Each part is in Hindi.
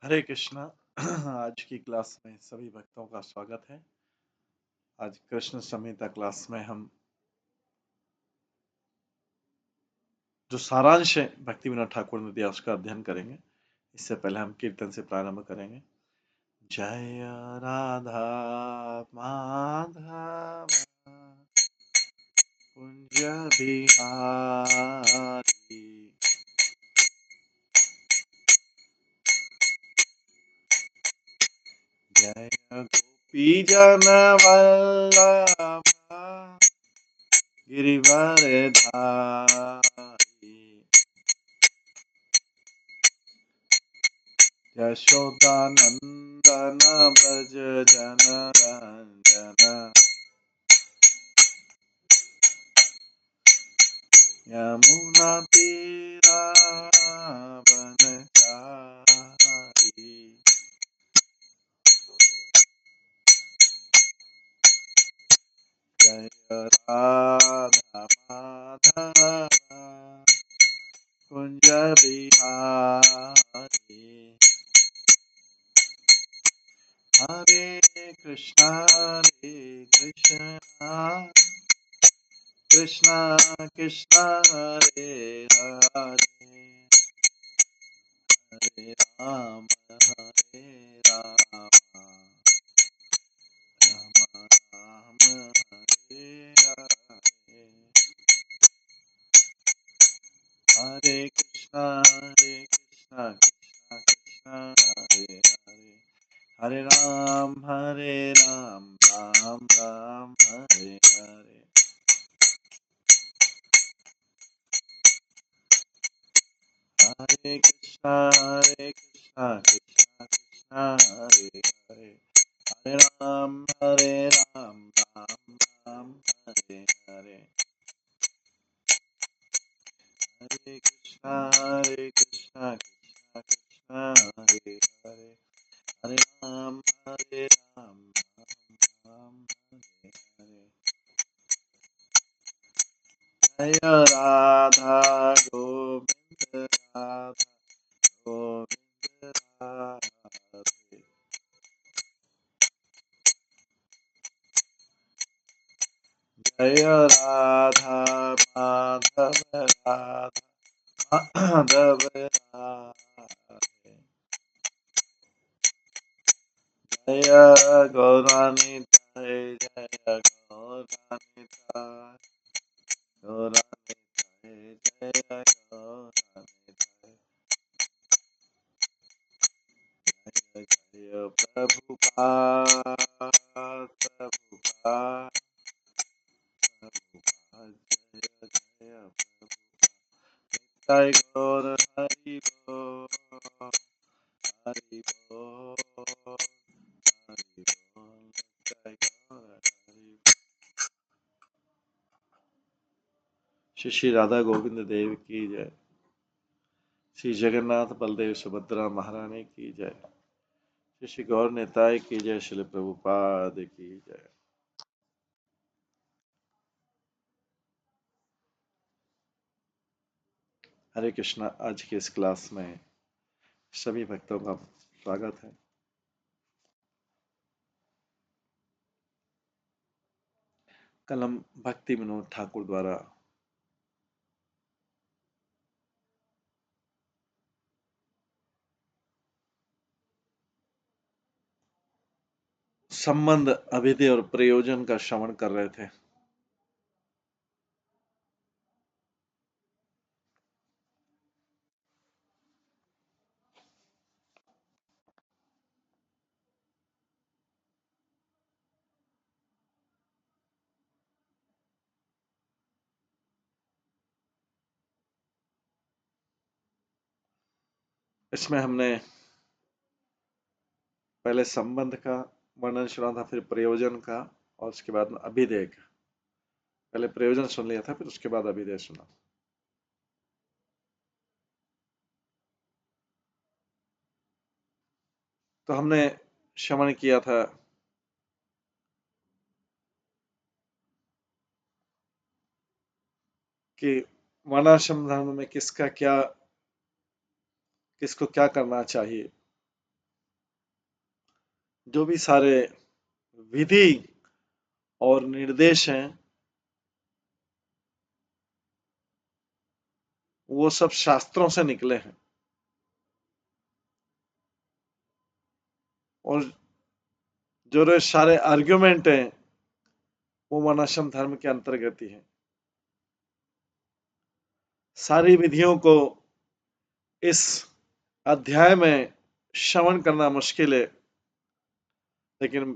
हरे कृष्णा। आज की क्लास में सभी भक्तों का स्वागत है। आज कृष्ण संहिता क्लास में हम जो सारांश है भक्ति विनोद ठाकुर ने दिया उसका अध्ययन करेंगे। इससे पहले हम कीर्तन से प्रारंभ करेंगे। जय राधा माधव कुंज बिहारी, जय गोपी जन वल्लभ गिरिवर धारी, यशोदानंदन ब्रज जन रंजन, यमुना तीरा वनचारी, जय राधा माधव कुंज बिहारी, हरे कृष्णा कृष्णा कृष्णा हरे हरे, हरे राम राम राम हरे हरे, हरे कृष्णा कृष्णा कृष्णा हरे हरे, हरे राम राम राम हरे हरे, हरे कृष्णा कृष्णा कृष्णा हरे हरे, हरे राम राम राम हरे हरे, हरे कृष्णा कृष्णा कृष्णा हरे हरे, हरे राम राम राम हरे हरे, जय राधा गोविंद राधा गोविंद राधे, जय राधा माधव राधा माधव राधे, जय गौरानिताय जय गौरानिताय गौरानिताय जय गौरानिताय, जय जय प्रभुपाद प्रभुपाद प्रभुपाद, जय जय प्रभुपाद, जय गौर हरि बोल हरि बोल हरि बोल, जय गौर हरि। श्री श्री राधा गोविंद देव की जय, श्री जगन्नाथ बलदेव सुभद्रा महारानी की जय, श्री श्री गौर निताय की जय, श्री प्रभुपाद की जय। हरे कृष्णा। आज की इस क्लास में सभी भक्तों का स्वागत है। कल हम भक्ति विनोद ठाकुर द्वारा संबंध अभिधेय और प्रयोजन का श्रवण कर रहे थे। इसमें हमने पहले संबंध का वर्णन सुना था, फिर प्रयोजन का और उसके बाद अभिधेय का। पहले प्रयोजन सुन लिया था, फिर उसके बाद अभिधेय सुना। तो हमने श्रवण किया था कि वर्णाश्रम धर्म में किसको क्या करना चाहिए। जो भी सारे विधि और निर्देश हैं वो सब शास्त्रों से निकले हैं, और जो सारे आर्ग्यूमेंट हैं वो वर्णाश्रम धर्म के अंतर्गत ही है। सारी विधियों को इस अध्याय में श्रवण करना मुश्किल है, लेकिन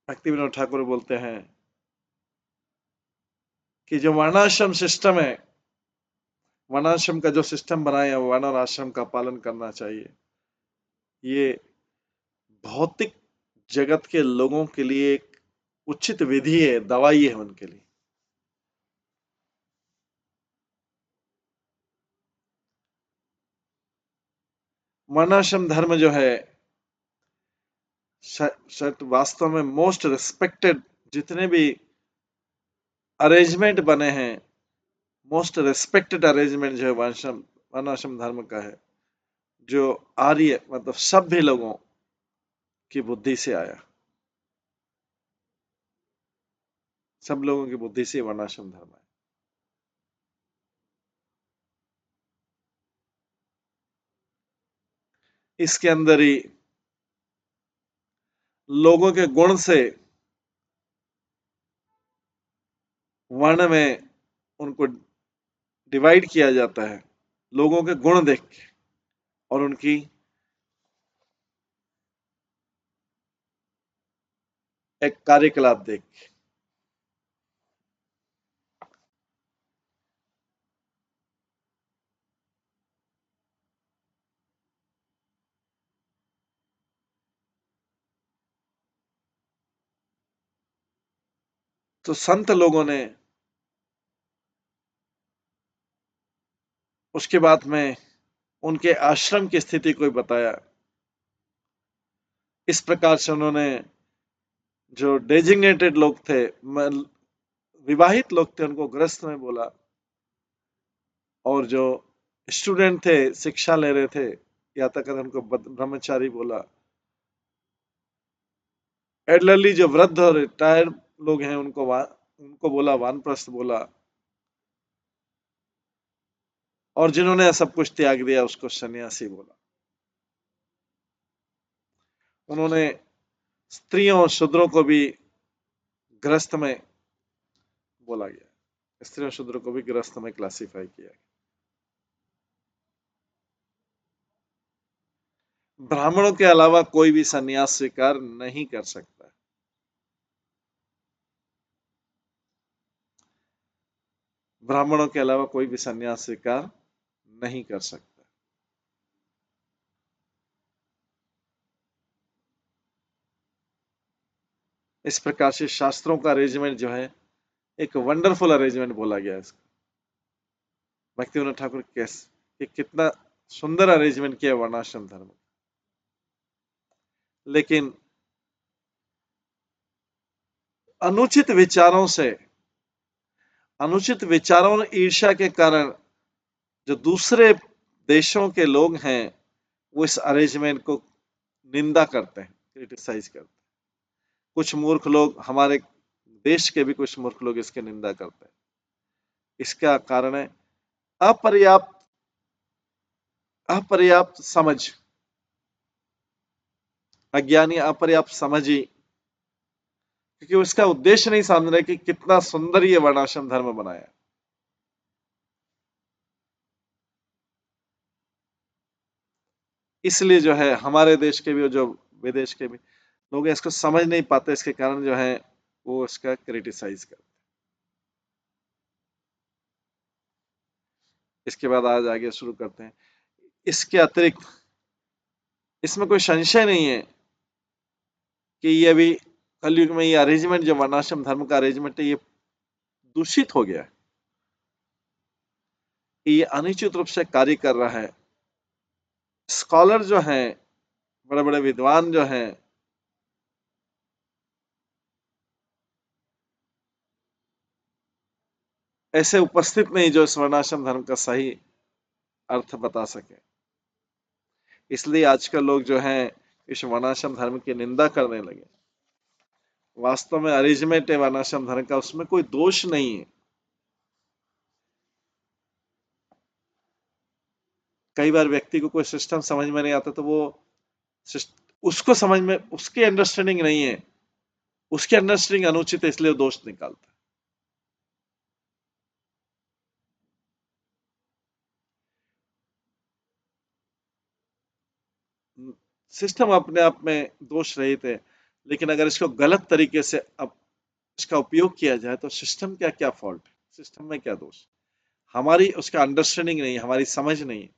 भक्ति विनोद ठाकुर बोलते हैं कि जो वर्णाश्रम सिस्टम है, वर्णाश्रम का जो सिस्टम बनाया है, वर्ण और आश्रम का पालन करना चाहिए। ये भौतिक जगत के लोगों के लिए एक उचित विधि है, दवाई है उनके लिए। वर्णाश्रम धर्म जो है वास्तव में मोस्ट रिस्पेक्टेड, जितने भी अरेंजमेंट बने हैं, मोस्ट रिस्पेक्टेड अरेंजमेंट जो है वर्णाश्रम धर्म का है, जो आर्य मतलब सभ्य लोगों की बुद्धि से आया, सब लोगों की बुद्धि से वर्णाश्रम धर्म है। इसके अंदर ही लोगों के गुण से वर्ण में उनको डिवाइड किया जाता है, लोगों के गुण देख के और उनकी एक कार्यकलाप देख के। तो संत लोगों ने उसके बाद में उनके आश्रम की स्थिति को बताया। इस प्रकार से उन्होंने जो डेजिग्नेटेड लोग थे, विवाहित लोग थे, उनको गृहस्थ में बोला, और जो स्टूडेंट थे, शिक्षा ले रहे थे, या तक उनको ब्रह्मचारी बोला। एडलरली जो वृद्ध और रिटायर्ड लोग हैं उनको बोला वानप्रस्थ बोला, और जिन्होंने सब कुछ त्याग दिया उसको सन्यासी बोला। उन्होंने स्त्रियों और शूद्रों को भी गृहस्थ में बोला गया, स्त्रियों और शूद्रों को भी गृहस्थ में क्लासिफाई किया गया। ब्राह्मणों के अलावा कोई भी सन्यास स्वीकार नहीं कर सकता। ब्राह्मणों के अलावा कोई भी सन्यास स्वीकार नहीं कर सकता। इस प्रकार से शास्त्रों का अरेंजमेंट जो है एक वंडरफुल अरेंजमेंट बोला गया है इसको। भक्तिविनोद ठाकुर कैसे कितना सुंदर अरेंजमेंट किया वर्णाश्रम धर्म, लेकिन अनुचित विचारों से, अनुचित विचारों और ईर्ष्या के कारण जो दूसरे देशों के लोग हैं वो इस अरेंजमेंट को निंदा करते हैं, क्रिटिसाइज करते हैं। कुछ मूर्ख लोग, हमारे देश के भी कुछ मूर्ख लोग इसकी निंदा करते हैं। इसका कारण है अपर्याप्त अपर्याप्त समझ, अज्ञानी अपर्याप्त समझ ही, क्योंकि उसका उद्देश्य नहीं समझ रहे कि कितना सुंदर ये वर्णाश्रम धर्म बनाया। इसलिए जो है हमारे देश के भी और जो विदेश के भी लोग इसको समझ नहीं पाते, इसके कारण जो है वो इसका क्रिटिसाइज करते। इसके बाद आज आगे शुरू करते हैं। इसके अतिरिक्त इसमें कोई संशय नहीं है कि ये अभी कलयुग में ये अरेंजमेंट, जो वर्णाश्रम धर्म का अरेंजमेंट है, ये दूषित हो गया है, ये अनुचित रूप से कार्य कर रहा है। स्कॉलर जो हैं, बड़े बड़े विद्वान जो हैं, ऐसे उपस्थित नहीं जो इस वर्णाश्रम धर्म का सही अर्थ बता सके। इसलिए आजकल लोग जो हैं इस वर्णाश्रम धर्म की निंदा करने लगे। वास्तव में अरेंजमेंट है वर्णाश्रम धर्म का, उसमें कोई दोष नहीं है। कई बार व्यक्ति को कोई सिस्टम समझ में नहीं आता तो वो उसको समझ में, उसकी अंडरस्टैंडिंग नहीं है, उसकी अंडरस्टैंडिंग अनुचित है, इसलिए वो दोष निकालता है। सिस्टम अपने आप में दोष रहित है, लेकिन अगर इसको गलत तरीके से अब इसका उपयोग किया जाए तो सिस्टम क्या क्या फॉल्ट है, सिस्टम में क्या दोष, हमारी उसका अंडरस्टैंडिंग नहीं है, हमारी समझ नहीं है।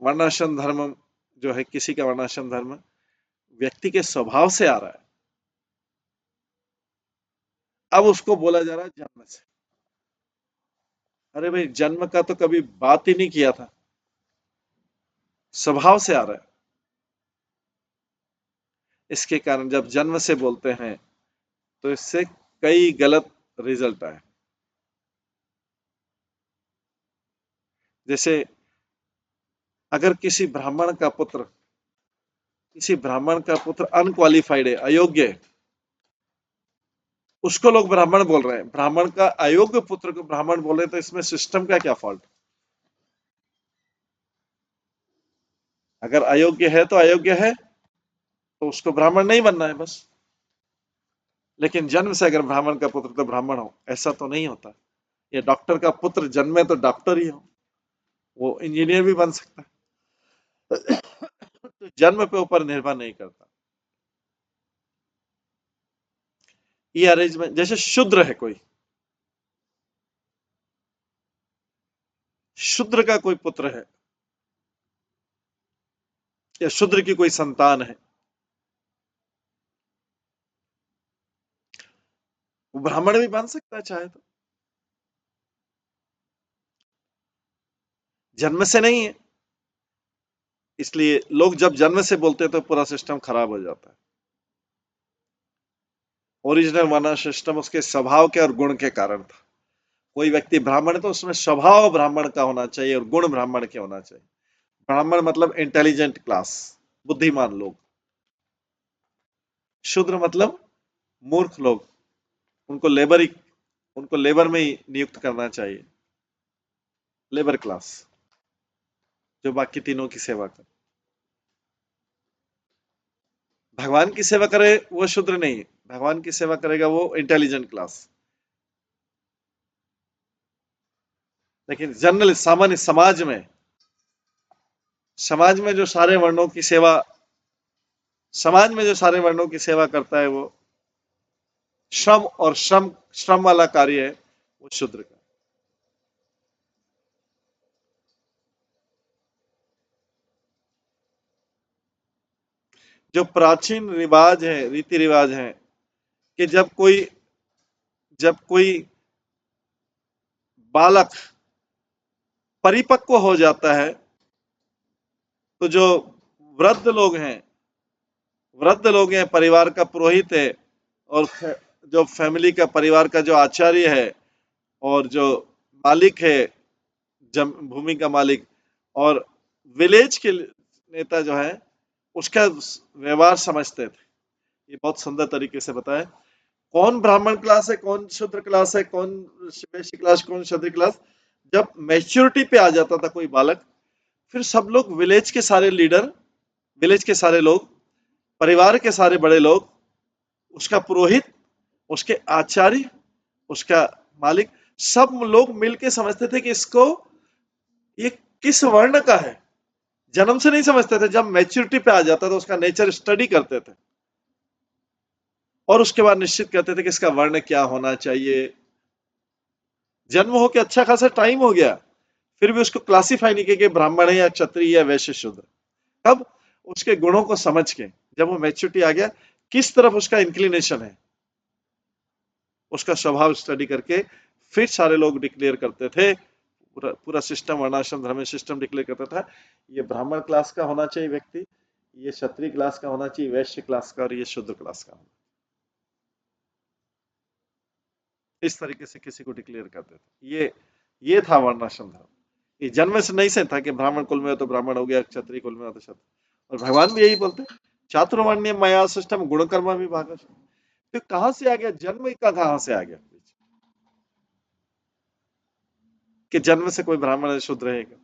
वर्णाश्रम धर्म जो है, किसी का वर्णाश्रम धर्म व्यक्ति के स्वभाव से आ रहा है, अब उसको बोला जा रहा है जन्म से। अरे भाई, जन्म का तो कभी बात ही नहीं किया था, स्वभाव से आ रहा है। इसके कारण जब जन्म से बोलते हैं तो इससे कई गलत रिजल्ट आए। जैसे अगर किसी ब्राह्मण का पुत्र अनक्वालिफाइड है, अयोग्य है, उसको लोग ब्राह्मण बोल रहे हैं, ब्राह्मण का अयोग्य पुत्र को ब्राह्मण बोल रहे हैं, तो इसमें सिस्टम का क्या फॉल्ट? अगर अयोग्य है तो अयोग्य है, तो उसको ब्राह्मण नहीं बनना है बस। लेकिन जन्म से अगर ब्राह्मण का पुत्र तो ब्राह्मण हो, ऐसा तो नहीं होता। ये डॉक्टर का पुत्र जन्मे तो डॉक्टर ही हो, वो इंजीनियर भी बन सकता है। तो जन्म पे ऊपर निर्भर नहीं करता। ये अरेंजमेंट, जैसे शूद्र है कोई, शूद्र का कोई पुत्र है या शूद्र की कोई संतान है, वो ब्राह्मण भी बन सकता है चाहे तो, जन्म से नहीं है। इसलिए लोग जब जन्म से बोलते हैं तो पूरा सिस्टम खराब हो जाता है। ओरिजिनल वर्ना सिस्टम उसके स्वभाव के और गुण के कारण था। कोई व्यक्ति ब्राह्मण है तो उसमें स्वभाव ब्राह्मण का होना चाहिए और गुण ब्राह्मण के होना चाहिए। ब्राह्मण मतलब इंटेलिजेंट क्लास, बुद्धिमान लोग। शूद्र मतलब मूर्ख लोग, उनको लेबर में ही नियुक्त करना चाहिए, लेबर क्लास, जो बाकी तीनों की सेवा करे। भगवान की सेवा करे वो शूद्र नहीं, भगवान की सेवा करेगा वो इंटेलिजेंट क्लास। लेकिन जनरल सामान्य समाज में जो सारे वर्णों की सेवा, समाज में जो सारे वर्णों की सेवा करता है वो श्रम वाला कार्य है, वो शूद्र का। जो प्राचीन रिवाज है, रीति रिवाज है कि जब कोई बालक परिपक्व हो जाता है तो जो वृद्ध लोग हैं परिवार का पुरोहित है, और जो फैमिली का, परिवार का जो आचार्य है और जो मालिक है, भूमि का मालिक, और विलेज के नेता जो है, उसका व्यवहार समझते थे। ये बहुत सुंदर तरीके से बताया कौन ब्राह्मण क्लास है, कौन शूद्र क्लास है, कौन वैश्य क्लास, कौन क्षत्रिय क्लास। जब मैच्योरिटी पे आ जाता था कोई बालक, फिर सब लोग, विलेज के सारे लोग, परिवार के सारे बड़े लोग, उसका पुरोहित, उसके आचार्य, उसका मालिक, सब लोग मिलके समझते थे कि इसको, ये किस वर्ण का है। जन्म से नहीं समझते थे, जब मैच्योरिटी पे आ जाता था उसका नेचर स्टडी करते थे और उसके बाद निश्चित करते थे कि इसका वर्ण क्या होना चाहिए। जन्म हो के अच्छा खासा टाइम हो गया, फिर भी उसको क्लासिफाई नहीं किया कि ब्राह्मण है या क्षत्रिय या वैश्य शूद्र। अब उसके गुणों को समझ के, जब वो मैच्योरिटी आ गया, किस तरफ उसका इंक्लिनेशन है, उसका स्वभाव स्टडी करके फिर सारे लोग डिक्लेयर करते थे, पूरा पूरा सिस्टम, वर्णाश्रम धर्म सिस्टम डिक्लेयर करता था, ये ब्राह्मण क्लास का होना चाहिए व्यक्ति, ये क्षत्रिय क्लास का होना चाहिए, वैश्य क्लास का, और ये शूद्र क्लास का। इस तरीके से किसी को डिक्लेयर करते थे। ये था वर्णाश्रम धर्म। ये जन्म से नहीं से था कि ब्राह्मण कुल में हो तो ब्राह्मण हो गया, क्षत्रिय कुल में हो तो क्षत्रिय। और भगवान भी यही बोलते हैं, चातुर्वर्ण्य मया सिस्टम गुण कर्म विभाग। तो कहां से आ गया जन्म का, कहां से आ गया कि जन्म से कोई ब्राह्मण शुद्ध रहेगा?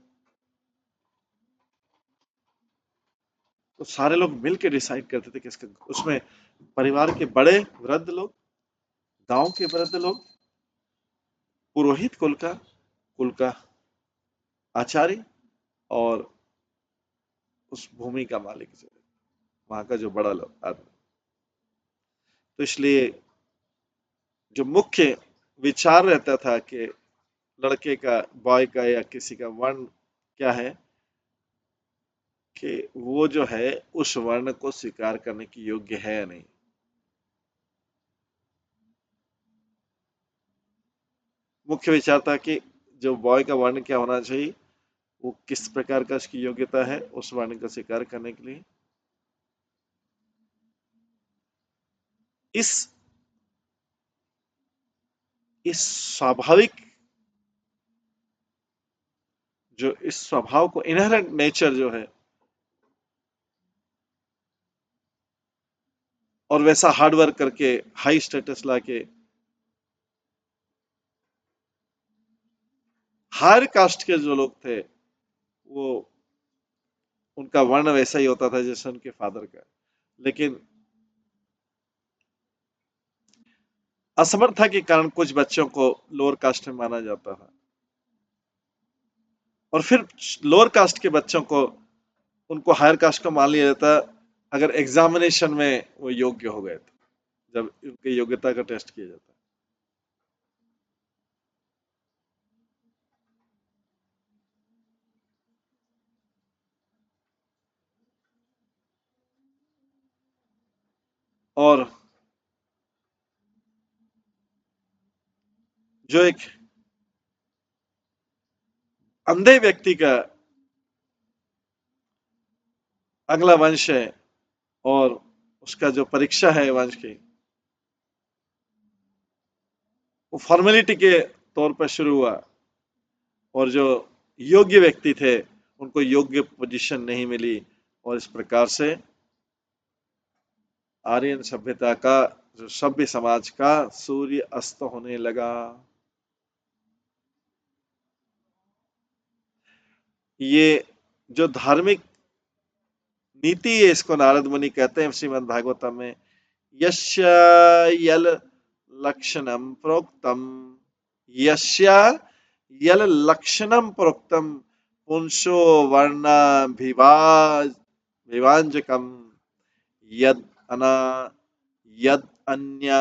तो सारे लोग मिलकर डिसाइड करते थे कि इसके उसमें परिवार के बड़े वृद्ध लोग, गांव के वृद्ध लोग, पुरोहित कुल का आचार्य, और उस भूमि का मालिक जो है, वहां का जो बड़ा लोग आदमी। तो इसलिए जो मुख्य विचार रहता था कि लड़के का, बॉय का या किसी का वर्ण क्या है, कि वो जो है उस वर्ण को स्वीकार करने की योग्य है या नहीं। मुख्य विचार था कि जो बॉय का वर्ण क्या होना चाहिए, वो किस प्रकार का उसकी योग्यता है उस वर्ण का स्वीकार करने के लिए। इस इस स्वाभाविक, जो इस स्वभाव को, इनहेरेंट नेचर जो है, और वैसा हार्ड वर्क करके हाई स्टेटस लाके, हायर कास्ट के जो लोग थे वो, उनका वर्ण वैसा ही होता था जैसे उनके फादर का, लेकिन असमर्थता के कारण कुछ बच्चों को लोअर कास्ट में माना जाता था, और फिर लोअर कास्ट के बच्चों को, उनको हायर कास्ट का मान लिया जाता अगर एग्जामिनेशन में वो योग्य हो गए थे, जब उनकी योग्यता का टेस्ट किया जाता। और जो एक अंधे व्यक्ति का अगला वंश है, और उसका जो परीक्षा है वंश की, वो फॉर्मेलिटी के तौर पर शुरू हुआ, और जो योग्य व्यक्ति थे उनको योग्य पोजीशन नहीं मिली, और इस प्रकार से आर्यन सभ्यता का, जो सभ्य समाज का सूर्य अस्त होने लगा। ये जो धार्मिक नीति है, इसको नारद मुनि कहते हैं श्रीमद् भागवतम में, यस्य यल लक्षणम प्रोक्तम, यस्य यल लक्षणम प्रोक्तम पुंसो वर्णाभिवाज विभाजकम, यद अना यद अन्य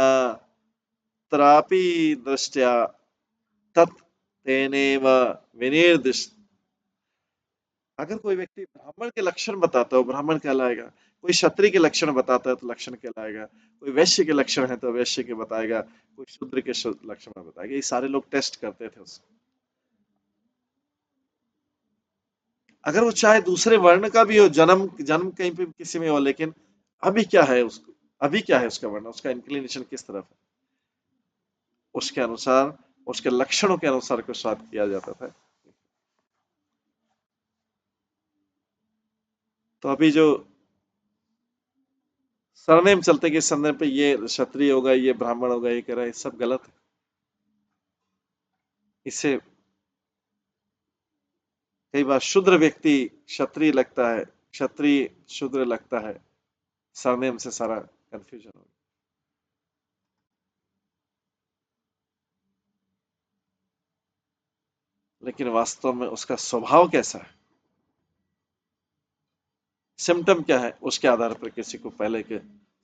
त्रापि दृष्टया तत् तेनेव विनिर्दिष्ट। अगर कोई व्यक्ति ब्राह्मण के लक्षण बताता है वो ब्राह्मण कहलाएगा, कोई क्षत्रिय के लक्षण बताता है तो लक्षण कहलाएगा, कोई वैश्य के लक्षण है तो वैश्य के बताएगा, कोई शूद्र के लक्षण बताएगा। ये सारे लोग टेस्ट करते थे उसको। अगर वो चाहे दूसरे वर्ण का भी हो, जन्म जन्म कहीं पे किसी में हो, लेकिन अभी क्या है उसको, अभी क्या है उसका वर्ण, उसका इंक्लिनेशन किस तरफ है, उसके अनुसार, उसके लक्षणों के अनुसार को स्वाद किया जाता था। तो अभी जो सरनेम चलते कि सरनेम पे ये क्षत्रिय होगा, ये ब्राह्मण होगा, ये कह रहा है, सब गलत है। इससे कई बार शूद्र व्यक्ति क्षत्रिय लगता है, क्षत्रिय शूद्र लगता है, सरनेम से सारा कंफ्यूजन हो गया। लेकिन वास्तव में उसका स्वभाव कैसा है, सिम्टम क्या है, उसके आधार पर किसी को पहले के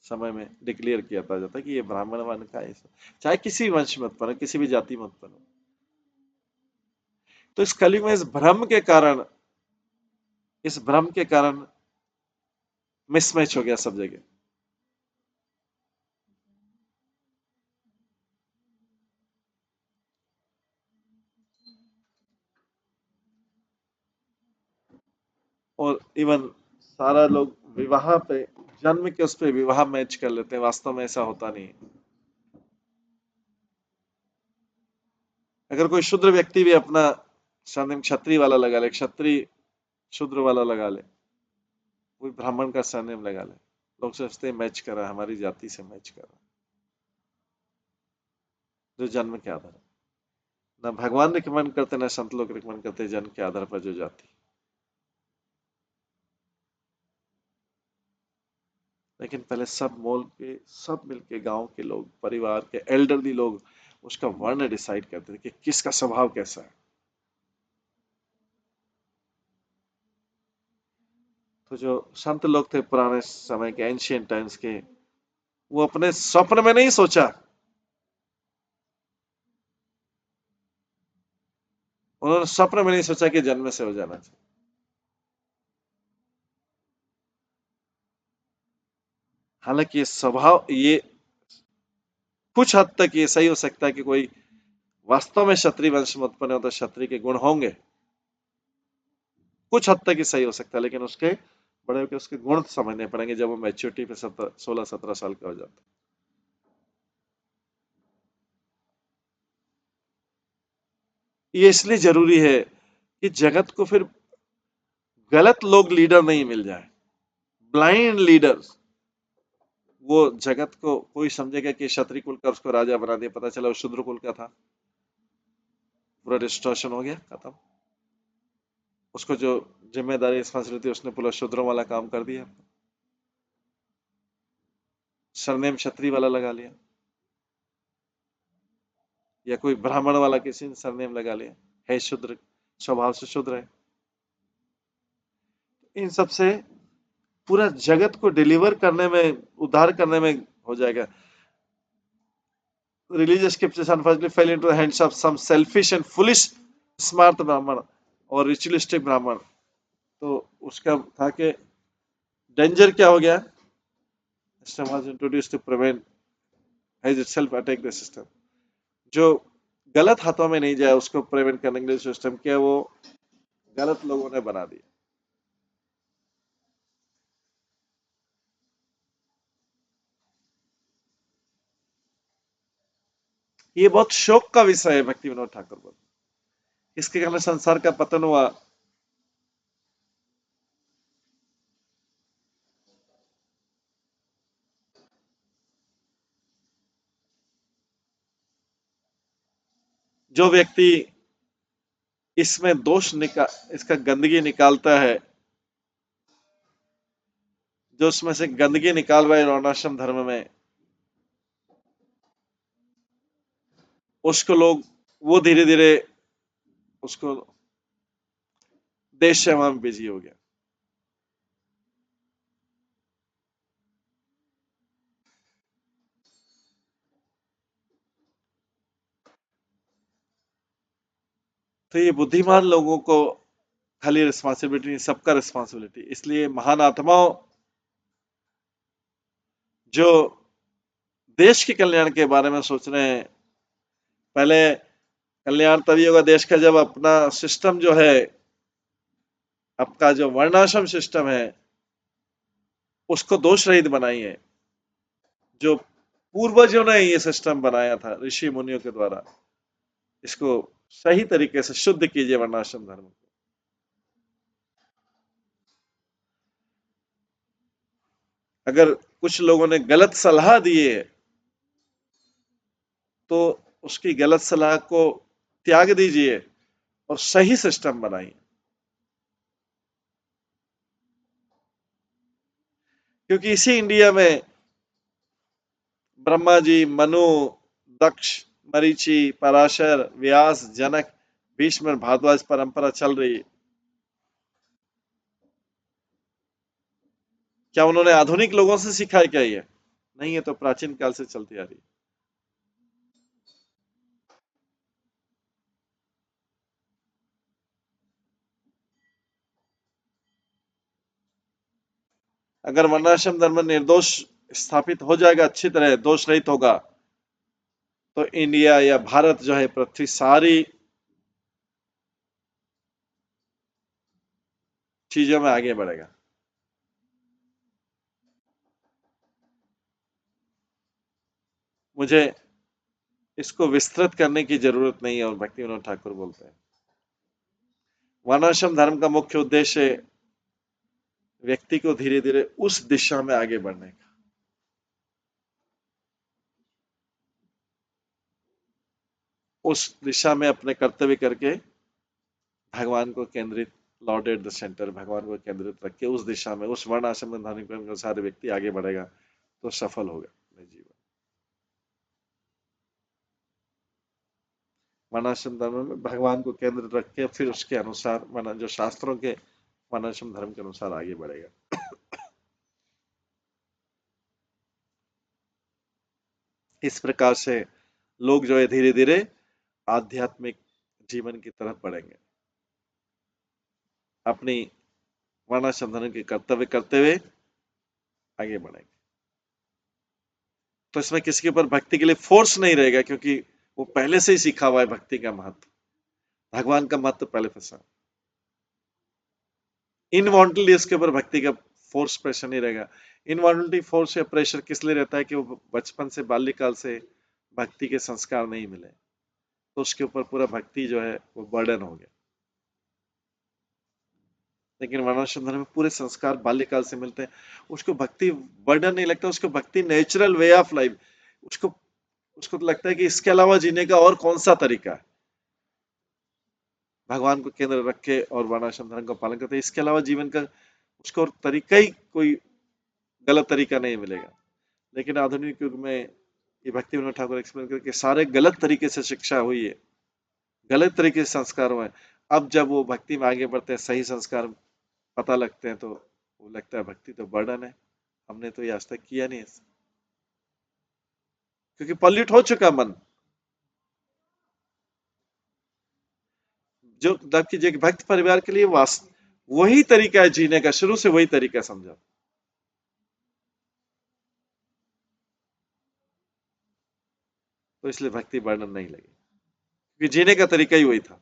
समय में डिक्लेयर किया जाता है कि ये ब्राह्मण वर्ण का है, चाहे किसी भी वंश में उत्पन्न हो, किसी भी जाति में उत्पन्न हो। तो इस कलयुग में इस भ्रम के कारण मिसमैच हो गया सब जगह। और इवन सारा लोग विवाह पे, जन्म के उस पे विवाह मैच कर लेते हैं, वास्तव में ऐसा होता नहीं है। अगर कोई शूद्र व्यक्ति भी अपना सरनेम क्षत्रिय वाला लगा ले, क्षत्रिय शूद्र वाला लगा ले, कोई ब्राह्मण का सरनेम लगा ले, लोग सोचते हैं मैच कर रहा है, हमारी जाति से मैच कर रहा है, जो जन्म के आधार पर। ना भगवान रिकमेंड करते, ना संत लोग रिकमेंड करते जन्म के आधार पर जो जाति। लेकिन पहले सब मोल के, सब मिलके, गांव के लोग, परिवार के एल्डरली लोग उसका वर्ण डिसाइड करते थे कि किसका स्वभाव कैसा है। तो जो संत लोग थे पुराने समय के, एंशियंट टाइम्स के, वो अपने स्वप्न में नहीं सोचा, उन्होंने स्वप्न में नहीं सोचा कि जन्म से हो जाना चाहिए। हालांकि ये स्वभाव, ये कुछ हद तक ये सही हो सकता है कि कोई वास्तव में क्षत्रिय वंश में उत्पन्न हो तो क्षत्रिय के गुण होंगे, कुछ हद तक ही सही हो सकता है, लेकिन उसके बड़े होकर उसके गुण समझने पड़ेंगे जब वो मैच्योरिटी पे 16-17 साल का हो जाता है। ये इसलिए जरूरी है कि जगत को फिर गलत लोग लीडर नहीं मिल जाए, ब्लाइंड लीडर्स। वो जगत को कोई समझेगा कि क्षत्रिय कुल का उसको राजा बना दिया, पता चला वो शूद्र कुल का था, पूरा डिस्टॉर्शन हो गया, खत्म। उसको जो जिम्मेदारी रिस्पॉन्सिबिलिटी, उसने पूरा शूद्रों वाला काम कर दिया, सरनेम क्षत्रिय वाला लगा लिया, या कोई ब्राह्मण वाला किसी ने सरनेम लगा लिया, है शूद्र, स्वभाव से शूद्र है। इन सब से पूरा जगत को डिलीवर करने में, उद्धार करने में हो जाएगा। Religious scriptures unfortunately fell into the hands of some selfish and foolish smart ब्राह्मण और रिचुअलिस्टिक ब्राह्मण। तो उसका था कि डेंजर क्या हो गया, system was introduced to prevent has itself attack the system. जो गलत हाथों में नहीं जाए उसको प्रिवेंट करने के लिए सिस्टम क्या वो गलत लोगों ने बना दिया। ये बहुत शोक का विषय है भक्ति विनोद ठाकुर को। इसके कारण संसार का पतन हुआ। जो व्यक्ति इसमें दोष निकाल, इसका गंदगी निकालता है, जो उसमें से गंदगी निकाल रहा है वर्णाश्रम धर्म में, उसको लोग, वो धीरे धीरे उसको देश सेवा में बिजी हो गया। तो ये बुद्धिमान लोगों को खाली रिस्पॉन्सिबिलिटी नहीं, सबका रिस्पॉन्सिबिलिटी। इसलिए महान आत्माओं जो देश के कल्याण के बारे में सोच रहे हैं, पहले कल्याण तभी होगा देश का जब अपना सिस्टम जो है, आपका जो वर्णाश्रम सिस्टम है, उसको दोष रहित बनाइए। जो पूर्वजों ने ये सिस्टम बनाया था ऋषि मुनियों के द्वारा, इसको सही तरीके से शुद्ध कीजिए वर्णाश्रम धर्म को। अगर कुछ लोगों ने गलत सलाह दी है तो उसकी गलत सलाह को त्याग दीजिए और सही सिस्टम बनाइए। क्योंकि इसी इंडिया में ब्रह्मा जी, मनु, दक्ष, मरीचि, पराशर, व्यास, जनक, भीष्म, भारद्वाज परंपरा चल रही है। क्या उन्होंने आधुनिक लोगों से सीखा है क्या ये? नहीं, है तो प्राचीन काल से चलती आ रही है। अगर वर्णाश्रम धर्म निर्दोष स्थापित हो जाएगा, अच्छी तरह दोष रहित होगा, तो इंडिया या भारत जो है पृथ्वी सारी चीजों में आगे बढ़ेगा। मुझे इसको विस्तृत करने की जरूरत नहीं है, और भक्ति विनोद ठाकुर बोलते हैं वर्णाश्रम धर्म का मुख्य उद्देश्य व्यक्ति को धीरे धीरे उस दिशा में आगे बढ़ने का, उस दिशा में अपने कर्तव्य करके भगवान को केंद्रित, लॉर्ड एट द सेंटर, भगवान को केंद्रित रख के उस दिशा में, उस वर्ण आश्रम धर्म के अनुसार व्यक्ति आगे बढ़ेगा तो सफल होगा अपने जीवन। वर्णाश्रम धर्म में भगवान को केंद्रित रख के फिर उसके अनुसार जो शास्त्रों के वर्णाश्रम धर्म के अनुसार आगे बढ़ेगा। इस प्रकार से लोग जो है धीरे धीरे आध्यात्मिक जीवन की तरफ बढ़ेंगे, अपनी वर्णाश्रम धर्म के कर्तव्य करते हुए आगे बढ़ेंगे। तो इसमें किसी के ऊपर भक्ति के लिए फोर्स नहीं रहेगा, क्योंकि वो पहले से ही सीखा हुआ है भक्ति का महत्व, भगवान का महत्व पहले से। इनवॉन्टली इसके ऊपर भक्ति का फोर्स प्रेशर नहीं रहेगा। इनवॉन्टली फोर्स या प्रेशर किस लिए रहता है कि वो बचपन से, बाल्यकाल से भक्ति के संस्कार नहीं मिले, तो उसके ऊपर पूरा भक्ति जो है वो बर्डन हो गया। लेकिन वर्णाश्रम धर्म में पूरे संस्कार बाल्यकाल से मिलते हैं, उसको भक्ति बर्डन नहीं लगता, उसको भक्ति नेचुरल वे ऑफ लाइफ, उसको तो लगता है कि इसके अलावा जीने का और कौन सा तरीका है। भगवान को केंद्र रख के और वर्णाश्रम धर्म का पालन करते हैं, इसके अलावा जीवन का उसको और तरीका ही कोई गलत तरीका नहीं मिलेगा। लेकिन आधुनिक युग में ये भक्ति विनोद ठाकुर एक्सप्लेन करके सारे गलत तरीके से शिक्षा हुई है, गलत तरीके से संस्कार हुए हैं। अब जब वो भक्ति में आगे बढ़ते हैं, सही संस्कार पता लगते हैं, तो वो लगता है भक्ति तो बर्डन है, हमने तो ये आज तक किया नहीं, क्योंकि पॉल्यूट हो चुका मन। जो जबकि भक्त परिवार के लिए वही तरीका है जीने का, शुरू से वही तरीका समझा, तो इसलिए भक्ति बर्डन नहीं लगी, क्योंकि जीने का तरीका ही वही था।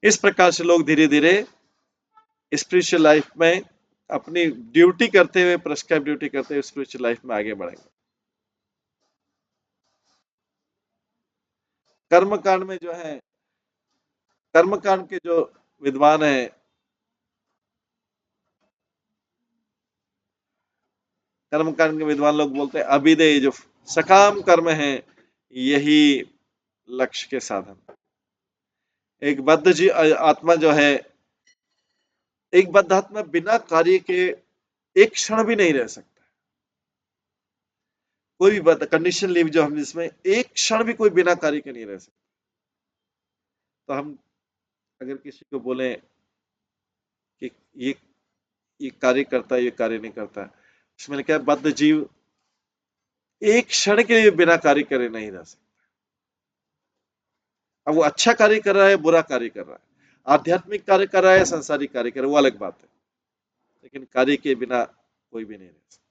इस प्रकार से लोग धीरे धीरे स्पिरिचुअल लाइफ में अपनी ड्यूटी करते हुए, प्रेस्क्राइब ड्यूटी करते हुए स्पिरिचुअल लाइफ में आगे बढ़ेंगे। कर्मकांड में जो है, कर्मकांड के जो विद्वान है, कर्मकांड के विद्वान लोग बोलते हैं अभिदेय जो सकाम कर्म है यही लक्ष्य के साधन। एक बद्ध जी आत्मा जो है, एक बद्ध आत्मा बिना कार्य के एक क्षण भी नहीं रह सकता। कोई भी बद्ध कंडीशन लिव जो हम जिसमें एक क्षण भी कोई बिना कार्य के नहीं रह सकता। तो हम अगर किसी को बोले कि ये कार्य करता है, ये कार्य नहीं करता, इसमें लिखा है बद्ध जीव एक क्षण के लिए बिना कार्य करे नहीं रह सकता। अब वो अच्छा कार्य कर रहा है, बुरा कार्य कर रहा है, आध्यात्मिक कार्य कर रहा है, संसारिक कार्य कर रहा है, वो अलग बात है, लेकिन कार्य के बिना कोई भी नहीं रह सकता।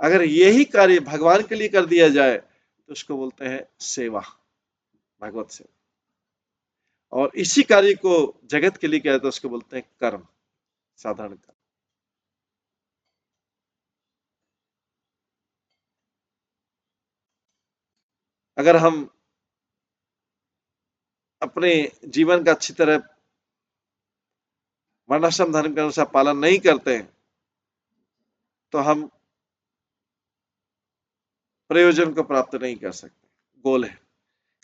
अगर यही कार्य भगवान के लिए कर दिया जाए तो उसको बोलते हैं सेवा, भगवत सेवा। और इसी कार्य को जगत के लिए किया तो उसको बोलते हैं कर्म, साधारण कर्म। अगर हम अपने जीवन का अच्छी तरह वर्णाश्रम धर्म के अनुसार पालन नहीं करते हैं तो हम प्रयोजन को प्राप्त नहीं कर सकते, गोल है।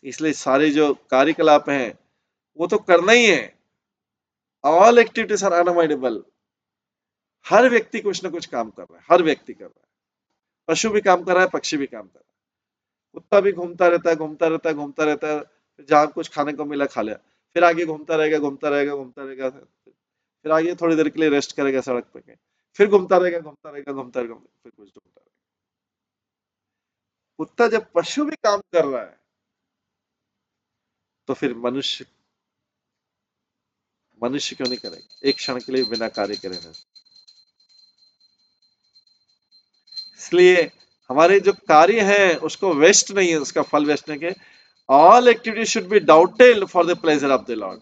इसलिए सारे जो कार्यकलाप हैं वो तो करना ही है। All activities are unavoidable. हर व्यक्ति कुछ ना कुछ काम कर रहा है, हर व्यक्ति कर रहा है। पशु भी काम कर रहा है, पक्षी भी काम कर रहा है, कुत्ता भी घूमता रहता है, घूमता रहता है, घूमता रहता है, जहां कुछ खाने को मिला खा लिया, फिर आगे घूमता रहेगा, घूमता रहेगा, घूमता रहेगा, फिर आगे थोड़ी देर के लिए रेस्ट करेगा सड़क पे, फिर घूमता रहेगा, घूमता रहेगा, घूमता रहेगा, फिर कुछ ढूंढता रहेगा। कुत्ता जब पशु भी काम कर रहा है तो फिर मनुष्य क्यों नहीं करेगा एक क्षण के लिए बिना कार्य करे रहना। इसलिए हमारे जो कार्य है उसको वेस्ट नहीं है, उसका फल वेस्ट नहीं है। ऑल एक्टिविटी शुड बी डाउटेड for the pleasure of the Lord.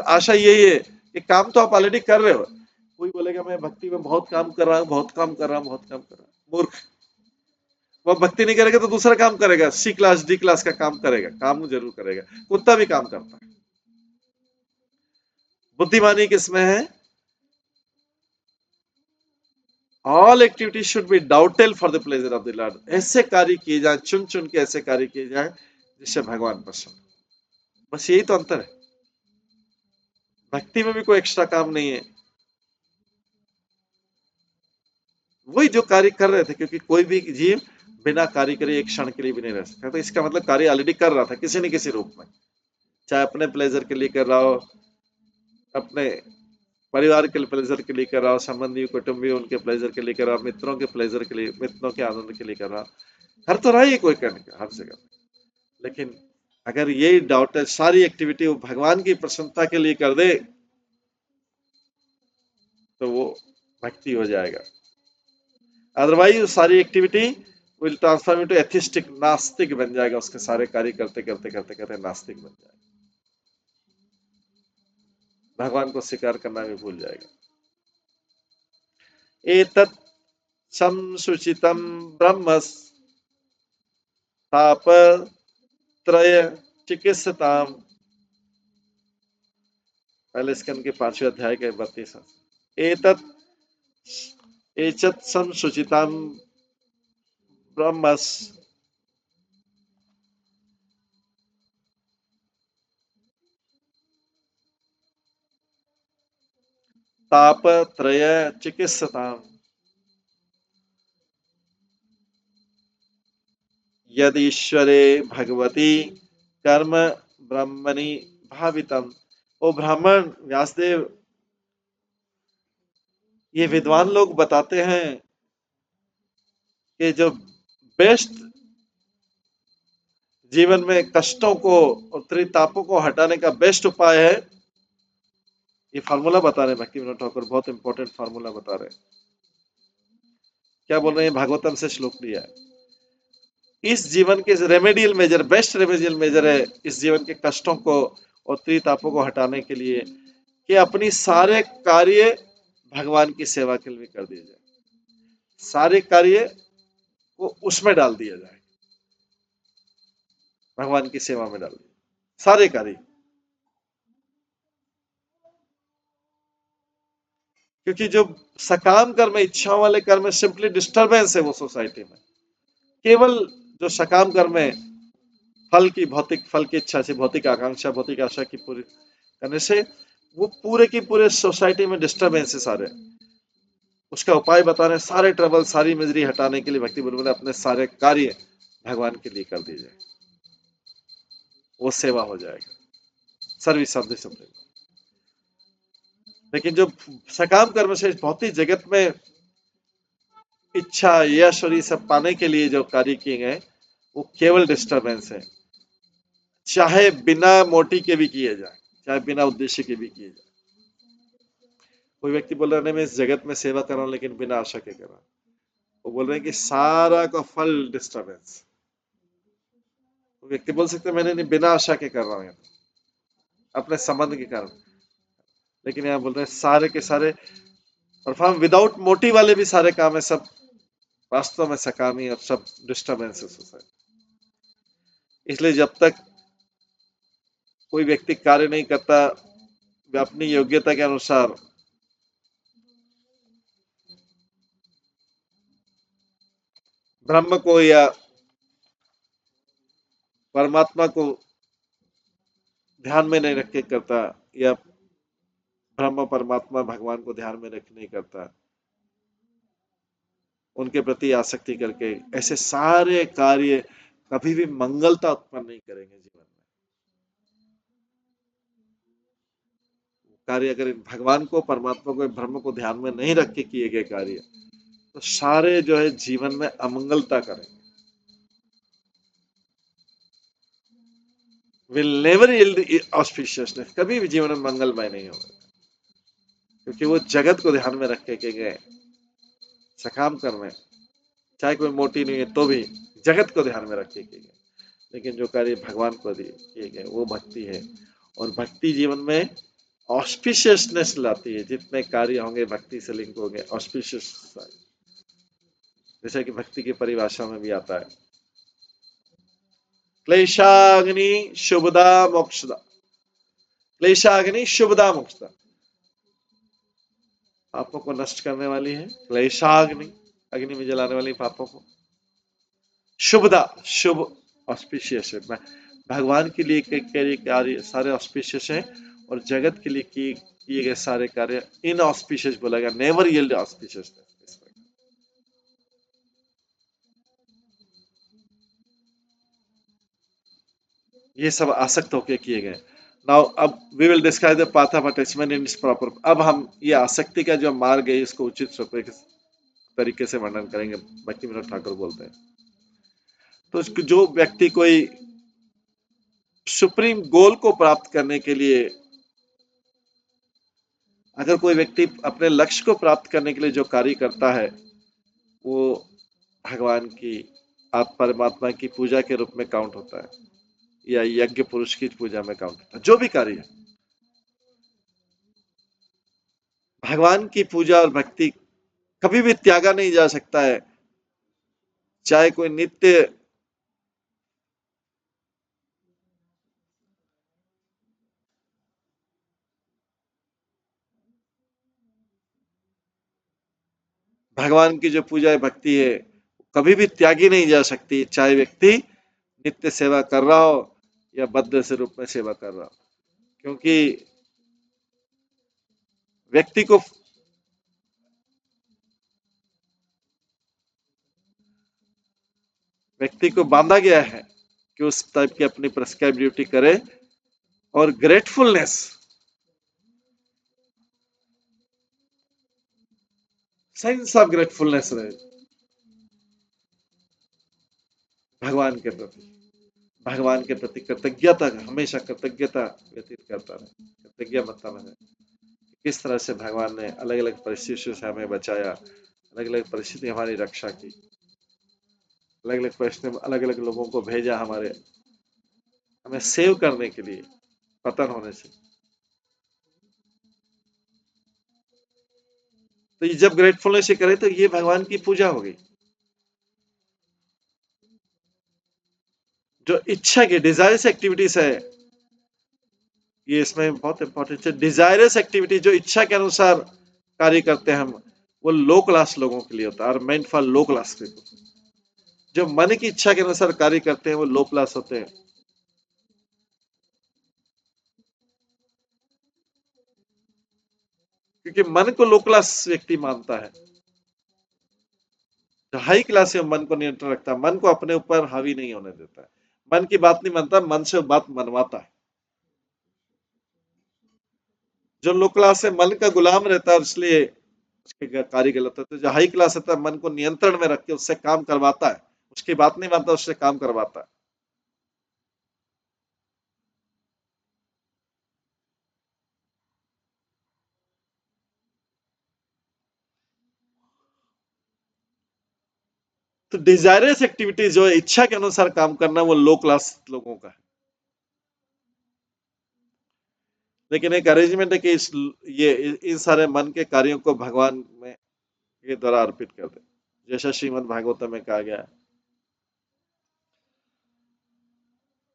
आशा यही है कि काम तो आप ऑलरेडी कर रहे हो। कोई बोलेगा मैं भक्ति में बहुत काम कर रहा हूँ, बहुत काम कर रहा हूँ, बहुत काम कर रहा हूँ, मूर्ख। वो भक्ति नहीं करेगा तो दूसरा काम करेगा, सी क्लास डी क्लास का काम करेगा, काम जरूर करेगा। कुत्ता भी काम करता है। बुद्धिमानी किसमें है? All activity should be dovetailed for the pleasure of the Lord. ऐसे कार्य किए जाए, चुन चुन के ऐसे कार्य किए जाए जिससे भगवान प्रसन्न। बस यही तो अंतर है। भक्ति में भी कोई एक्स्ट्रा काम नहीं है, वही जो कार्य कर रहे थे, क्योंकि कोई भी जीव बिना कार्य करे एक क्षण के लिए भी नहीं रह सकता। तो इसका मतलब कार्य ऑलरेडी कर रहा था किसी न किसी रूप में, चाहे अपने प्लेजर के लिए कर रहा हो, अपने परिवार के प्लेजर के लिए कर रहा हो, संबंधी कुटुंबी उनके प्लेजर के लिए कर रहा हो, मित्रों के प्लेजर के लिए, मित्रों के आनंद के लिए कर रहा हो। हर तो रहा ही कोई करने का, हर जगह। लेकिन अगर ये डाउट है, सारी एक्टिविटी वो भगवान की प्रसन्नता के लिए कर दे तो वो भक्ति हो जाएगा। अदरवाइज सारी activity will transform into atheistic, नास्तिक बन जाएगा। उसके सारे कार्य करते करते करते करते नास्तिक बन जाएगा, भगवान को स्वीकार करना भी भूल जाएगा। एतत् संसुचितम ब्रह्म तापत्रय चिकित्सताम। पहले स्कंद के 5वें अध्याय के 32। एतत् एचत् संसुचितम ब्रह्म तापत्रय चिकित्सताम यदीश्वरे भगवती कर्म ब्रह्मणि भावितम। ओ ब्राह्मण व्यासदेव, ये विद्वान लोग बताते हैं कि जो बेस्ट जीवन में कष्टों को और त्रितापों को हटाने का बेस्ट उपाय है, ये फार्मूला बता रहे हैं भक्ति विनोद ठाकुर, बहुत इंपॉर्टेंट फार्मूला बता रहे हैं। क्या बोल रहे हैं? भागवतम से श्लोक लिया है। इस जीवन के remedial measure, best remedial measure है इस जीवन के कष्टों को और त्रितापों को हटाने के लिए कि अपनी सारे कार्य भगवान की सेवा के लिए कर दिए जाए, सारे कार्य को उसमें डाल दिया जाए, भगवान की सेवा में डाल दिया सारे कार्य। क्योंकि जो सकाम कर्म, इच्छाओं वाले कर्म सिंपली डिस्टर्बेंस है वो सोसाइटी में। केवल जो सकाम कर्म है, फल की, भौतिक फल की इच्छा से, भौतिक आकांक्षा, भौतिक आशा की पूरी करने से वो पूरे की पूरे सोसाइटी में डिस्टर्बेंस है सारे। उसका उपाय बता रहे हैं, सारे ट्रबल, सारी मिजरी हटाने के लिए भक्ति बुलबुल अपने सारे कार्य भगवान के लिए कर दीजिए, वो सेवा हो जाएगा, सर्विस ऑफ द सुप्रीम। लेकिन जो सकाम कर्म से भौतिक जगत में इच्छा, यश और ये सब पाने के लिए जो कार्य किए गए वो केवल डिस्टर्बेंस है, चाहे बिना मोटी के भी किए जाए, चाहे बिना उद्देश्य के भी किए जाए। कोई व्यक्ति बोल रहा है मैं इस जगत में सेवा कर रहा हूं लेकिन बिना आशा के कर रहा हूं, वो बोल रहे हैं कि सारा का फल डिस्टर्बेंस। वो व्यक्ति बोल सकते मैंने नहीं, बिना आशा के कर रहा हूं अपने संबंध के कारण। लेकिन यहाँ बोल रहे हैं सारे के सारे परफॉर्म विदाउट मोटिव वाले भी सारे काम है, सब वास्तव में सकामी और सब डिस्टर्बेंसेस है। इसलिए जब तक कोई व्यक्ति कार्य नहीं करता अपनी योग्यता के अनुसार, ब्रह्म को या परमात्मा को ध्यान में नहीं रख के करता, या ब्रह्म परमात्मा भगवान को ध्यान में रख नहीं करता, उनके प्रति आसक्ति करके, ऐसे सारे कार्य कभी भी मंगलता उत्पन्न नहीं करेंगे जीवन में। कार्य अगर भगवान को, परमात्मा को, ब्रह्म को ध्यान में नहीं रख के किए गए कार्य, तो सारे जो है जीवन में अमंगलता करेंगे, विल नेवर यील्ड ऑस्पिशियसनेस, कभी भी जीवन में मंगलमय नहीं होगा। क्योंकि वो जगत को ध्यान में रख के गए सकाम कर्म में, चाहे कोई मोटी नहीं है तो भी जगत को ध्यान में रख के गए। लेकिन जो कार्य भगवान को किए गए वो भक्ति है। और भक्ति जीवन में ऑस्पिशियसनेस लाती है। जितने कार्य होंगे भक्ति से लिंक होंगे, ऑस्पिशियस। जैसा कि भक्ति की परिभाषा में भी आता है, क्लेशाग्नि शुभदा मोक्षदा, क्लेशाग्नि शुभदा मोक्षदा, पापों को नष्ट करने वाली है क्लेशाग्नि, अग्नि में जलाने वाली पापों को, शुभदा, शुभ ऑस्पिशियस है, भगवान के लिए कार्य सारे ऑस्पिशियस है, और जगत के लिए किए गए सारे कार्य इन ऑस्पिशियस बोला गया, नेवर यील्ड ऑस्पिशियस। ये सब आसक्त होकर किए गए। नाउ अब we will describe the path of attachment in its proper. अब हम ये आसक्ति का जो मार्ग है इसको उचित तरीके से वर्णन करेंगे। भक्ति विनोद ठाकुर बोलते हैं, तो जो व्यक्ति कोई सुप्रीम गोल को प्राप्त करने के लिए, अगर कोई व्यक्ति अपने लक्ष्य को प्राप्त करने के लिए जो कार्य करता है वो भगवान की परमात्मा की पूजा के रूप में काउंट होता है, या यज्ञ पुरुष की पूजा में काउंट होता है। जो भी कार्य है, भगवान की पूजा और भक्ति कभी भी त्यागा नहीं जा सकता है, चाहे कोई नित्य भगवान की जो पूजा है भक्ति है कभी भी त्यागी नहीं जा सकती, चाहे व्यक्ति नित्य सेवा कर रहा हो या बद्ध से रूप में सेवा कर रहा हो, क्योंकि व्यक्ति को बांधा गया है कि उस टाइप की अपनी प्रेस्क्राइब ड्यूटी करे, और ग्रेटफुलनेस, सेंस ऑफ ग्रेटफुलनेस रहे भगवान के प्रति, भगवान के प्रति कृतज्ञता, हमेशा कृतज्ञता व्यतीत करता रहे, कृतज्ञ बनता रहे। किस तरह से भगवान ने अलग अलग परिस्थितियों से हमें बचाया, अलग अलग परिस्थिति हमारी रक्षा की, अलग अलग परिस्थिति में अलग अलग लोगों को भेजा हमें सेव करने के लिए पतन होने से। तो ये जब ग्रेटफुलनेस से करे तो ये भगवान की पूजा हो गई। जो इच्छा की डिजायरस एक्टिविटीज है, ये इसमें बहुत इंपॉर्टेंट है। डिजायरस एक्टिविटी जो इच्छा के अनुसार कार्य करते हैं हम, वो लो क्लास लोगों के लिए होता है, और meant for low class people. जो मन की इच्छा के अनुसार कार्य करते हैं वो लो क्लास होते हैं। क्योंकि मन को लो क्लास व्यक्ति मानता है, जो हाई क्लास है मन को नियंत्रण रखता है, मन को अपने ऊपर हावी नहीं होने देता है, मन की बात नहीं मानता, मन से बात मनवाता है। जो लो क्लास है मन का गुलाम रहता है, इसलिए उसके कार्य गलत होता है। जो हाई क्लास होता है मन को नियंत्रण में रख के उससे काम करवाता है, उसकी बात नहीं मानता, उससे काम करवाता है। तो डिजायरस एक्टिविटीज जो है इच्छा के अनुसार काम करना, वो लो क्लास लोगों का है। लेकिन एक अरेंजमेंट है कि ये इन सारे मन के कार्यों को भगवान में के द्वारा अर्पित कर दे, जैसा श्रीमद् भागवतम में कहा गया है,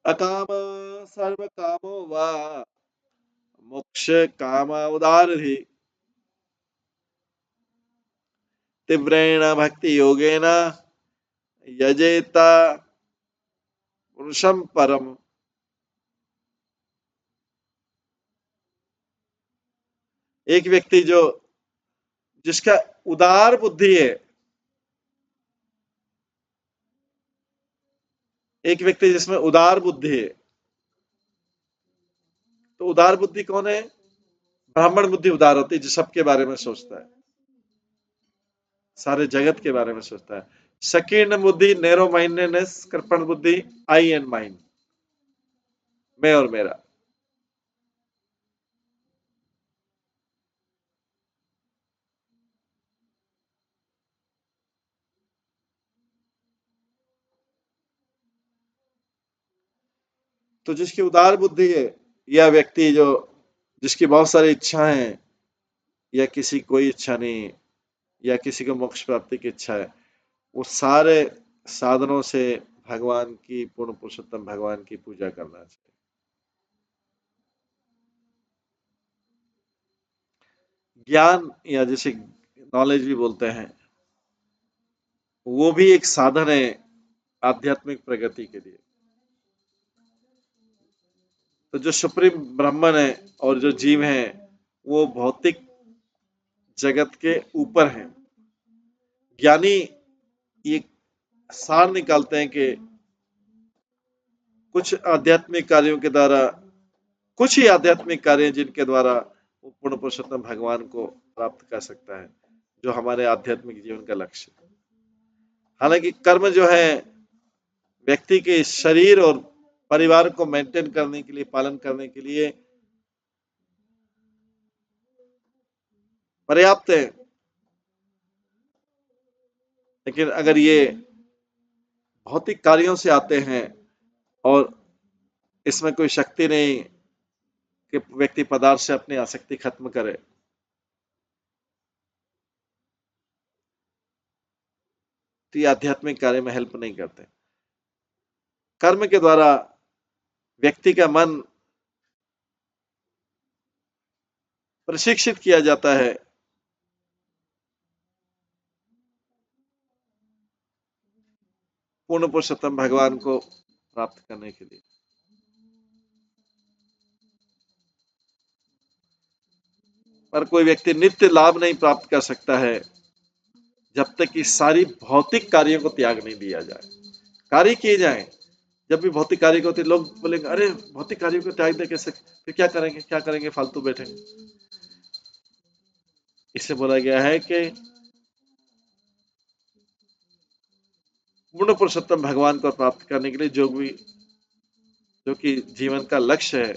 अकाम सर्व कामो वा मोक्ष काम उदारधि तीव्रेण भक्ति योगेन यजेता पुरुषम परम। एक व्यक्ति जो जिसका उदार बुद्धि है, एक व्यक्ति जिसमें उदार बुद्धि है, तो उदार बुद्धि कौन है? ब्राह्मण बुद्धि उदार होती है, जो सबके बारे में सोचता है, सारे जगत के बारे में सोचता है। संकीर्ण बुद्धि, नैरो माइंडेडनेस, कृपण बुद्धि, आई एंड माइंड, मैं और मेरा। तो जिसकी उदार बुद्धि है, या व्यक्ति जो जिसकी बहुत सारी इच्छाएं हैं, या किसी कोई इच्छा नहीं, या किसी को मोक्ष प्राप्ति की इच्छा है, वो सारे साधनों से भगवान की, पूर्ण पुरुषोत्तम भगवान की पूजा करना चाहिए। ज्ञान या जिसे नॉलेज भी बोलते हैं, वो भी एक साधन है आध्यात्मिक प्रगति के लिए। तो जो सुप्रीम ब्राह्मण है और जो जीव है वो भौतिक जगत के ऊपर है। ज्ञानी ये सार निकालते हैं कि कुछ आध्यात्मिक कार्यों के द्वारा, कुछ ही आध्यात्मिक कार्य जिनके द्वारा वो पूर्ण पुरुषोत्तम भगवान को प्राप्त कर सकता है, जो हमारे आध्यात्मिक जीवन का लक्ष्य है। हालांकि कर्म जो है व्यक्ति के शरीर और परिवार को मेंटेन करने के लिए, पालन करने के लिए पर्याप्त है, लेकिन अगर ये भौतिक कार्यों से आते हैं और इसमें कोई शक्ति नहीं कि व्यक्ति पदार्थ से अपनी आसक्ति खत्म करे, तो ये आध्यात्मिक कार्य में हेल्प नहीं करते। कर्म के द्वारा व्यक्ति का मन प्रशिक्षित किया जाता है पूर्ण पुरुषोत्तम भगवान को प्राप्त करने के लिए। पर कोई व्यक्ति नित्य लाभ नहीं प्राप्त कर सकता है जब तक कि सारी भौतिक कार्यों को त्याग नहीं दिया जाए। कार्य किए जाए, जब भी भौतिक कार्य होते लोग बोलेंगे अरे भौतिक कार्यों को त्याग दे कैसे, फिर क्या करेंगे, क्या करेंगे, फालतू बैठेंगे। इससे बोला गया है कि पूर्ण पुरुषोत्तम भगवान को प्राप्त करने के लिए जो कि जीवन का लक्ष्य है,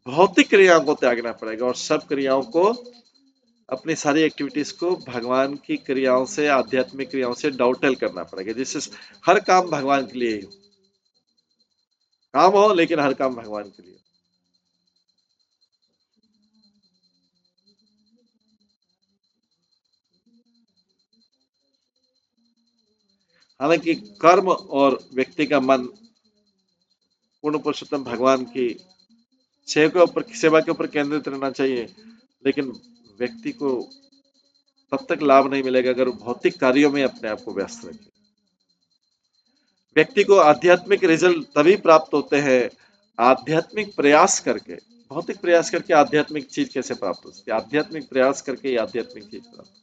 भौतिक क्रियाओं को त्यागना पड़ेगा और सब क्रियाओं को, अपनी सारी एक्टिविटीज को भगवान की क्रियाओं से, आध्यात्मिक क्रियाओं से डाउटल करना पड़ेगा, जिससे हर काम भगवान के लिए ही हो, काम हो लेकिन हर काम भगवान के लिए। हालांकि कर्म और व्यक्ति का मन पूर्ण पुरुषोत्तम भगवान की सेवा के ऊपर केंद्रित रहना चाहिए, लेकिन व्यक्ति को तब तक लाभ नहीं मिलेगा अगर वो भौतिक कार्यों में अपने आप को व्यस्त रखे। व्यक्ति को आध्यात्मिक रिजल्ट तभी प्राप्त होते हैं आध्यात्मिक प्रयास करके। भौतिक प्रयास करके आध्यात्मिक चीज कैसे प्राप्त हो सकती है? आध्यात्मिक प्रयास करके ही आध्यात्मिक चीज प्राप्त।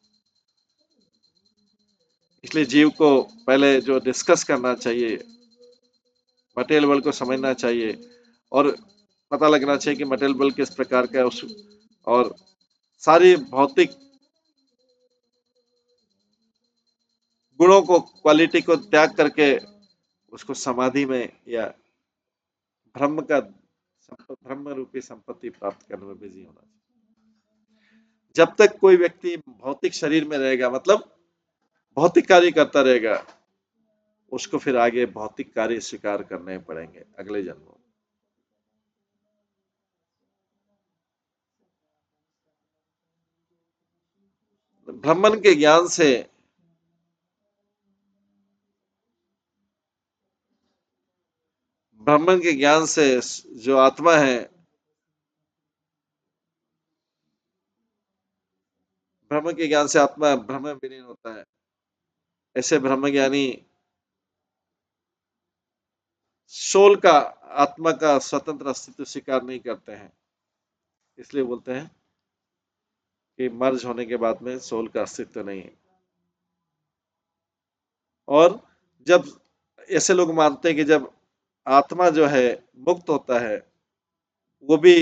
इसलिए जीव को पहले जो डिस्कस करना चाहिए, मटेरियल वर्ल्ड को समझना चाहिए और पता लगना चाहिए कि मटेरियल वर्ल्ड किस प्रकार का है, और सारी भौतिक गुणों को, क्वालिटी को त्याग करके उसको समाधि में या ब्रह्म का, ब्रह्म रूपी संपत्ति प्राप्त करने में बिजी होना चाहिए। जब तक कोई व्यक्ति भौतिक शरीर में रहेगा, मतलब भौतिक कार्य करता रहेगा, उसको फिर आगे भौतिक कार्य स्वीकार करने पड़ेंगे अगले जन्मों में। ब्राह्मण के ज्ञान से, ब्राह्मण के ज्ञान से जो आत्मा है, ब्रह्म के ज्ञान से आत्मा ब्रह्म में विलीन होता है। ऐसे ब्रह्म ज्ञानी सोल का, आत्मा का स्वतंत्र अस्तित्व स्वीकार नहीं करते हैं, इसलिए बोलते हैं कि मर्ज होने के बाद में सोल का अस्तित्व नहीं है। और जब ऐसे लोग मानते हैं कि जब आत्मा जो है मुक्त होता है, वो भी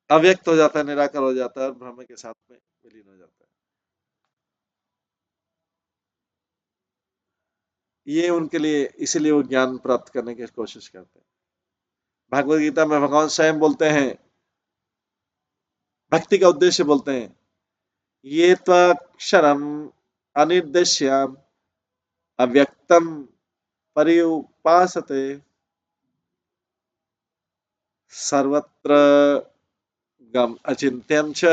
अव्यक्त हो जाता है, निराकार हो जाता है और ब्रह्म के साथ में विलीन हो जाता है। ये उनके लिए, इसीलिए वो ज्ञान प्राप्त करने की कोशिश करते हैं। भगवत गीता में भगवान स्वयं बोलते हैं, भक्ति का उद्देश्य बोलते हैं, ये त्वाक्षरम अनिर्देश्यम अव्यक्तम पर्युपासते सर्वत्र गम अचिंत्यम च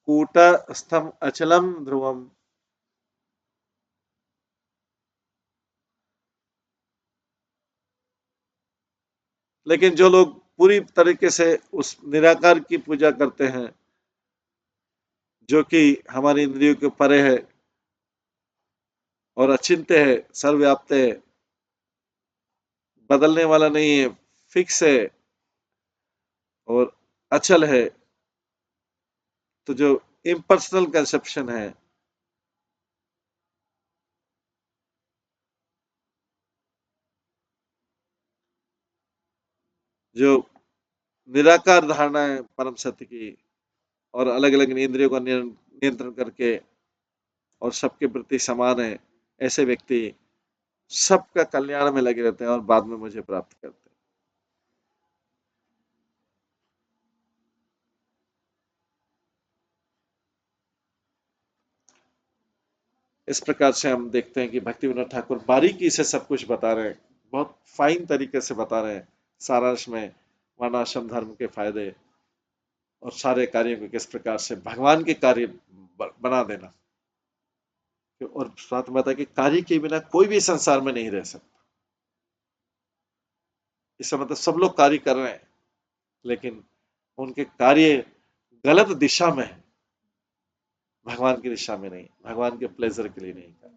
कूटस्थम अचलम ध्रुवम। लेकिन जो लोग पूरी तरीके से उस निराकार की पूजा करते हैं, जो कि हमारी इंद्रियों के परे है और अचिंत्य है, सर्वव्याप्त है, बदलने वाला नहीं है, फिक्स है और अचल है, तो जो इम्पर्सनल कंसेप्शन है, जो निराकार धारणा है परम सत्य की, और अलग अलग इंद्रियों का नियंत्रण करके और सबके प्रति समान है, ऐसे व्यक्ति सबका कल्याण में लगे रहते हैं और बाद में मुझे प्राप्त करते हैं। इस प्रकार से हम देखते हैं कि भक्ति विनोद ठाकुर बारीकी से सब कुछ बता रहे हैं, बहुत फाइन तरीके से बता रहे हैं, सारांश में वर्णाश्रम धर्म के फायदे और सारे कार्यों को किस प्रकार से भगवान के कार्य बना देना। और साथ में बताया कि कार्य के बिना कोई भी संसार में नहीं रह सकता। इसका मतलब सब लोग कार्य कर रहे हैं, लेकिन उनके कार्य गलत दिशा में है, भगवान की दिशा में नहीं, भगवान के प्लेजर के लिए नहीं कर।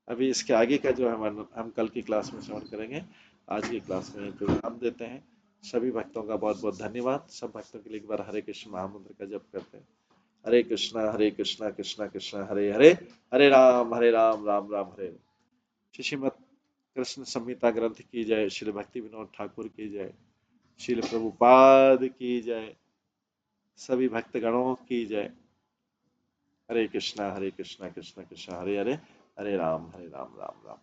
अभी इसके आगे का जो हम कल की क्लास में श्रवण करेंगे। आज की क्लास में जो विराम देते हैं। सभी भक्तों का बहुत बहुत धन्यवाद। सब भक्तों के लिए एक बार हरे कृष्ण महामंत्र का जप करते हैं। हरे कृष्णा कृष्णा कृष्णा हरे हरे, हरे राम राम राम हरे। श्रीमद कृष्ण संहिता ग्रंथ की जय। श्री भक्ति विनोद ठाकुर की जय। श्रील प्रभुपाद की जय। सभी भक्तगणों की जय। हरे कृष्णा कृष्णा कृष्णा हरे हरे, हरे राम राम राम।